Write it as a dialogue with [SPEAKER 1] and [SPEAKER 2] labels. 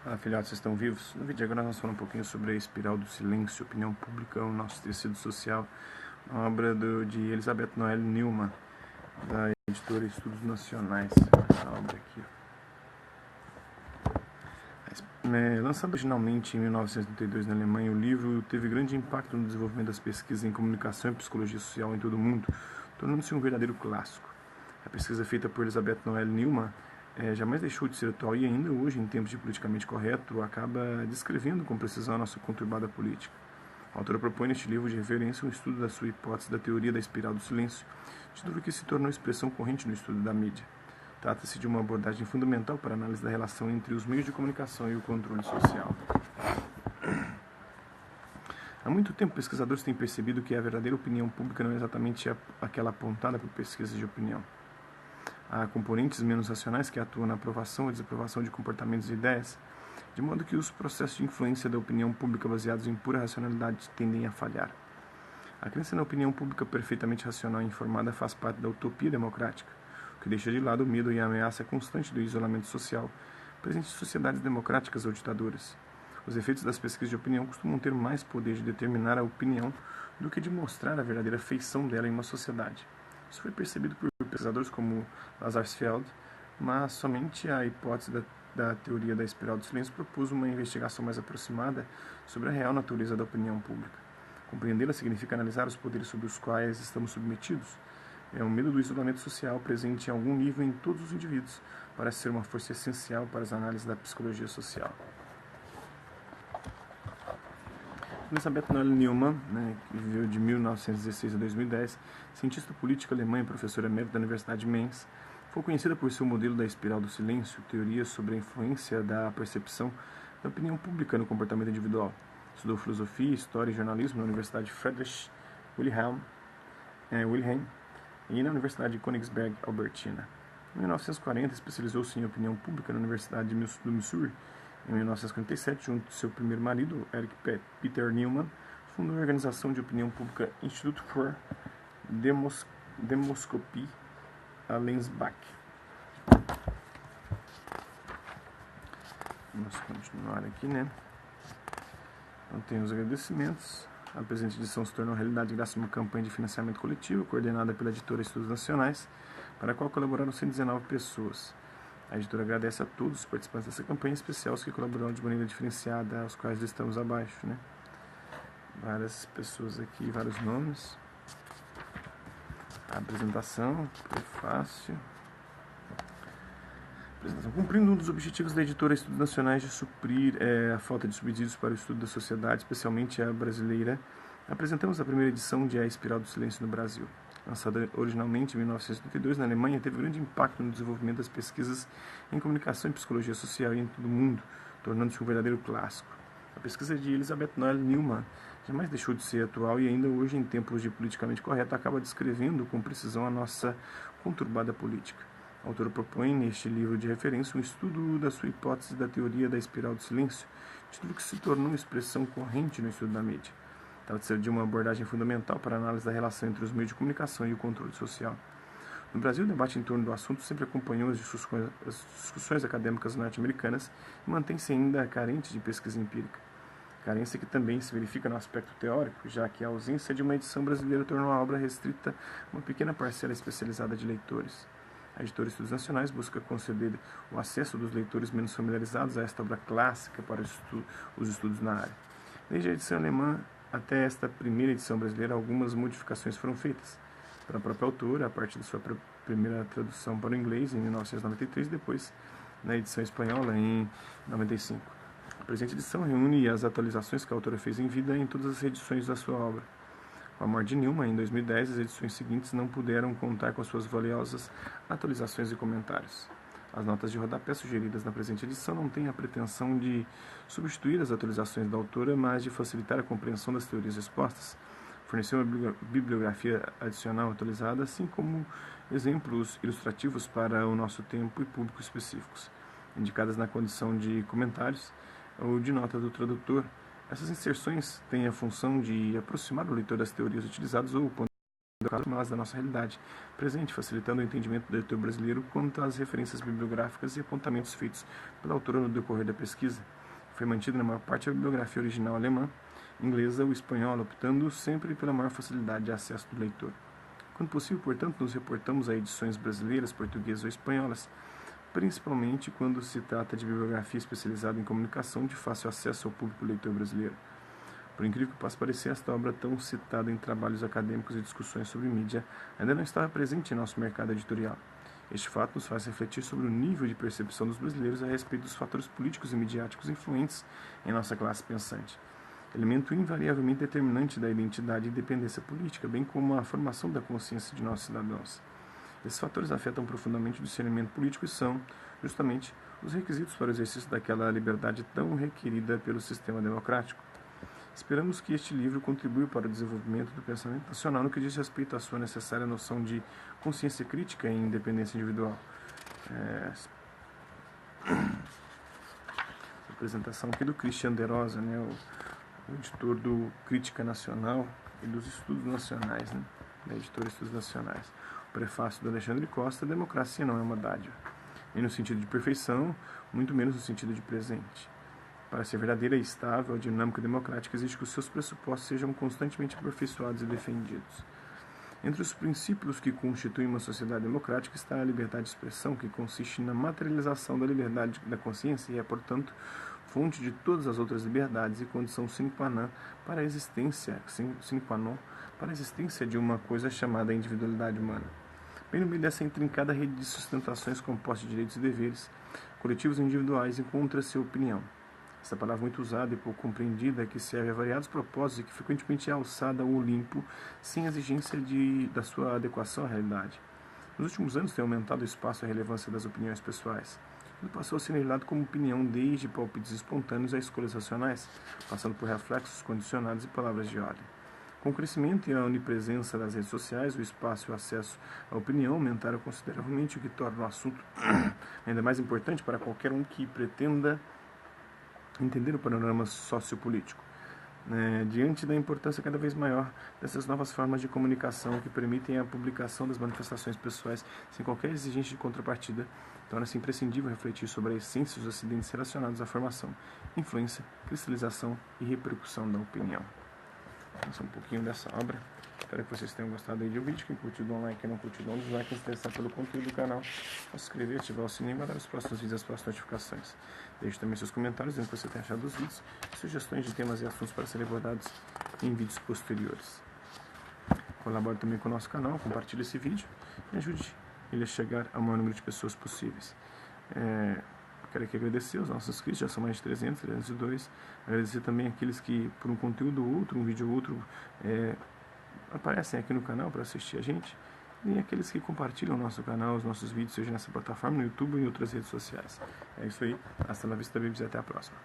[SPEAKER 1] Fala, filhotes, vocês estão vivos? No vídeo agora nós vamos falar um pouquinho sobre a espiral do silêncio, opinião pública, o nosso tecido social, uma obra de Elizabeth Noel Neumann, da editora Estudos Nacionais. Essa obra aqui. Lançado originalmente em 1932 na Alemanha, o livro teve grande impacto no desenvolvimento das pesquisas em comunicação e psicologia social em todo o mundo, tornando-se um verdadeiro clássico. A pesquisa feita por Elizabeth Noel Neumann jamais deixou de ser atual e ainda hoje, em tempos de politicamente correto, acaba descrevendo com precisão a nossa conturbada política. A autora propõe neste livro de referência um estudo da sua hipótese da teoria da espiral do silêncio, título que se tornou expressão corrente no estudo da mídia. Trata-se de uma abordagem fundamental para a análise da relação entre os meios de comunicação e o controle social. Há muito tempo, pesquisadores têm percebido que a verdadeira opinião pública não é exatamente aquela apontada por pesquisas de opinião. Há componentes menos racionais que atuam na aprovação ou desaprovação de comportamentos e ideias, de modo que os processos de influência da opinião pública baseados em pura racionalidade tendem a falhar. A crença na opinião pública perfeitamente racional e informada faz parte da utopia democrática, o que deixa de lado o medo e a ameaça constante do isolamento social, presente em sociedades democráticas ou ditaduras. Os efeitos das pesquisas de opinião costumam ter mais poder de determinar a opinião do que de mostrar a verdadeira feição dela em uma sociedade. Isso foi percebido por pesquisadores como Lazarsfeld, mas somente a hipótese da teoria da espiral do silêncio propôs uma investigação mais aproximada sobre a real natureza da opinião pública. Compreendê-la significa analisar os poderes sobre os quais estamos submetidos. O medo do isolamento social presente em algum nível em todos os indivíduos parece ser uma força essencial para as análises da psicologia social. Elizabeth Noel Neumann, que viveu de 1916 a 2010, cientista política alemã e professora emérita da Universidade de Mainz, foi conhecida por seu modelo da espiral do silêncio, teoria sobre a influência da percepção da opinião pública no comportamento individual. Estudou filosofia, história e jornalismo na Universidade Friedrich Wilhelm e na Universidade de Königsberg, Albertina. Em 1940, especializou-se em opinião pública na Universidade do Missouri. Em 1947, junto de seu primeiro marido, Erich Peter Neumann, fundou a organização de opinião pública Institut für Demoskopie Allensbach. Vamos continuar aqui, Então tem os agradecimentos. A presente edição se tornou realidade graças a uma campanha de financiamento coletivo coordenada pela editora Estudos Nacionais, para a qual colaboraram 119 pessoas. A editora agradece a todos os participantes dessa campanha especial, os que colaboraram de maneira diferenciada, aos quais listamos abaixo, Várias pessoas aqui, vários nomes. A apresentação, prefácio. Cumprindo um dos objetivos da editora Estudos Nacionais de suprir a falta de subsídios para o estudo da sociedade, especialmente a brasileira, apresentamos a primeira edição de A Espiral do Silêncio no Brasil. Lançada originalmente em 1972 na Alemanha, teve grande impacto no desenvolvimento das pesquisas em comunicação e psicologia social em todo o mundo, tornando-se um verdadeiro clássico. A pesquisa de Elizabeth Noel Neumann jamais deixou de ser atual e ainda hoje, em tempos de politicamente correto, acaba descrevendo com precisão a nossa conturbada política. A autora propõe, neste livro de referência, um estudo da sua hipótese da teoria da espiral do silêncio, título que se tornou expressão corrente no estudo da mídia. Trata-se de uma abordagem fundamental para a análise da relação entre os meios de comunicação e o controle social. No Brasil, o debate em torno do assunto sempre acompanhou as discussões acadêmicas norte-americanas e mantém-se ainda carente de pesquisa empírica. Carência que também se verifica no aspecto teórico, já que a ausência de uma edição brasileira tornou a obra restrita a uma pequena parcela especializada de leitores. A editora Estudos Nacionais busca conceder o acesso dos leitores menos familiarizados a esta obra clássica para os estudos na área. Desde a edição alemã até esta primeira edição brasileira, algumas modificações foram feitas pela própria autora, a partir de sua primeira tradução para o inglês, em 1993, e depois na edição espanhola, em 95. A presente edição reúne as atualizações que a autora fez em vida em todas as edições da sua obra. Com a morte de Neumann, em 2010, as edições seguintes não puderam contar com suas valiosas atualizações e comentários. As notas de rodapé sugeridas na presente edição não têm a pretensão de substituir as atualizações da autora, mas de facilitar a compreensão das teorias expostas, fornecer uma bibliografia adicional atualizada, assim como exemplos ilustrativos para o nosso tempo e público específicos, indicadas na condição de comentários ou de nota do tradutor. Essas inserções têm a função de aproximar o leitor das teorias utilizadas ou o ponto formulas da nossa realidade presente, facilitando o entendimento do leitor brasileiro quanto às referências bibliográficas e apontamentos feitos pela autora no decorrer da pesquisa. Foi mantida na maior parte a bibliografia original alemã, inglesa ou espanhola, optando sempre pela maior facilidade de acesso do leitor. Quando possível, portanto, nos reportamos a edições brasileiras, portuguesas ou espanholas, principalmente quando se trata de bibliografia especializada em comunicação de fácil acesso ao público leitor brasileiro. Por incrível que possa parecer, esta obra tão citada em trabalhos acadêmicos e discussões sobre mídia ainda não estava presente em nosso mercado editorial. Este fato nos faz refletir sobre o nível de percepção dos brasileiros a respeito dos fatores políticos e midiáticos influentes em nossa classe pensante, elemento invariavelmente determinante da identidade e independência política, bem como a formação da consciência de nossos cidadãos. Esses fatores afetam profundamente o discernimento político e são, justamente, os requisitos para o exercício daquela liberdade tão requerida pelo sistema democrático. Esperamos que este livro contribua para o desenvolvimento do pensamento nacional no que diz respeito à sua necessária noção de consciência crítica e independência individual. Apresentação aqui do Christian de Rosa, o editor do Crítica Nacional e dos Estudos Nacionais, da editora Estudos Nacionais. O prefácio do Alexandre Costa: democracia não é uma dádiva, nem no sentido de perfeição, muito menos no sentido de presente. Para ser verdadeira e estável, a dinâmica democrática exige que os seus pressupostos sejam constantemente aperfeiçoados e defendidos. Entre os princípios que constituem uma sociedade democrática está a liberdade de expressão, que consiste na materialização da liberdade da consciência e é, portanto, fonte de todas as outras liberdades e condição sine qua non para a existência de uma coisa chamada individualidade humana. Bem no meio dessa intrincada rede de sustentações composta de direitos e deveres, coletivos e individuais, encontra-se a opinião. Essa palavra muito usada e pouco compreendida, que serve a variados propósitos e que frequentemente é alçada ao Olimpo sem exigência da sua adequação à realidade. Nos últimos anos tem aumentado o espaço e a relevância das opiniões pessoas. Tudo passou a ser analisado como opinião, desde palpites espontâneos a escolhas racionais, passando por reflexos condicionados e palavras de ordem. Com o crescimento e a onipresença das redes sociais, o espaço e o acesso à opinião aumentaram consideravelmente, o que torna o assunto ainda mais importante para qualquer um que pretenda entender o panorama sociopolítico. Diante da importância cada vez maior dessas novas formas de comunicação que permitem a publicação das manifestações pessoais sem qualquer exigência de contrapartida, torna-se imprescindível refletir sobre a essência dos acidentes relacionados à formação, influência, cristalização e repercussão da opinião. Esse é um pouquinho dessa obra. Espero que vocês tenham gostado aí do vídeo. Quem curtiu, dá um like. Quem não curtiu, dá um dislike. Quem se interessar pelo conteúdo do canal, pode se inscrever, ativar o sininho para dar os próximos vídeos e as próximas notificações. Deixe também seus comentários dizendo o que você tem achado dos vídeos e sugestões de temas e assuntos para serem abordados em vídeos posteriores. Colabore também com o nosso canal, compartilhe esse vídeo e ajude ele a chegar ao maior número de pessoas possíveis. Quero aqui agradecer aos nossos inscritos, já são mais de 302. Agradecer também aqueles que, por um conteúdo ou outro, um vídeo ou outro, aparecem aqui no canal para assistir a gente. E aqueles que compartilham o nosso canal, os nossos vídeos, seja nessa plataforma, no YouTube ou em outras redes sociais. É isso aí. Hasta la vista, babies, e até a próxima.